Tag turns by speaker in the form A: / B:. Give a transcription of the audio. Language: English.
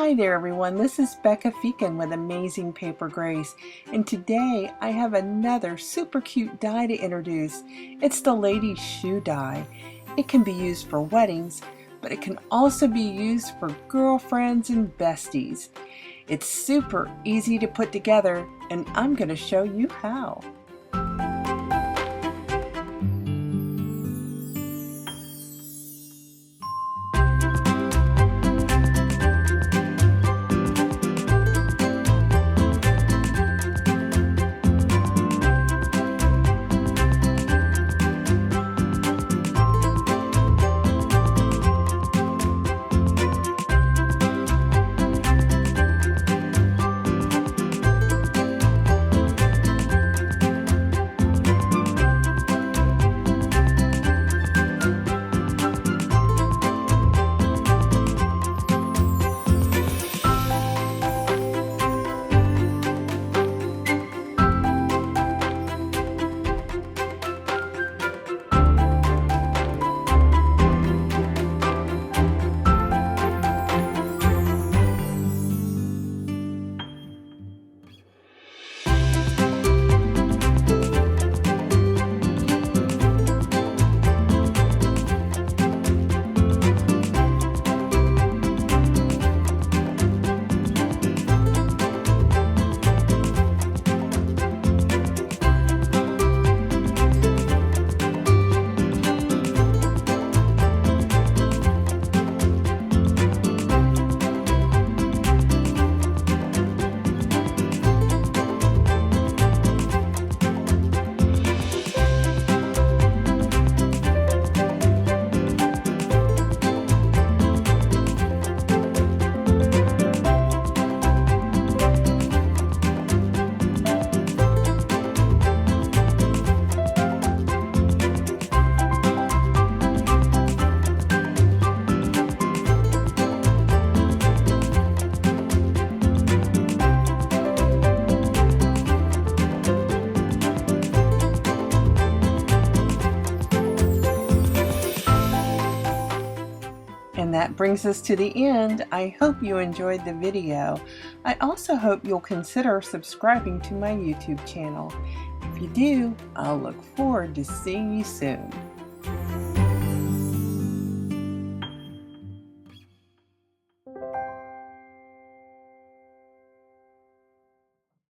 A: Hi there everyone, this is Becca Feeken with Amazing Paper Grace, and today I have another super cute die to introduce. It's the ladies' shoe die. It can be used for weddings, but it can also be used for girlfriends and besties. It's super easy to put together, and I'm going to show you how. And that brings us to the end. I hope you enjoyed the video. I also hope you'll consider subscribing to my YouTube channel. If you do, I'll look forward to seeing you soon.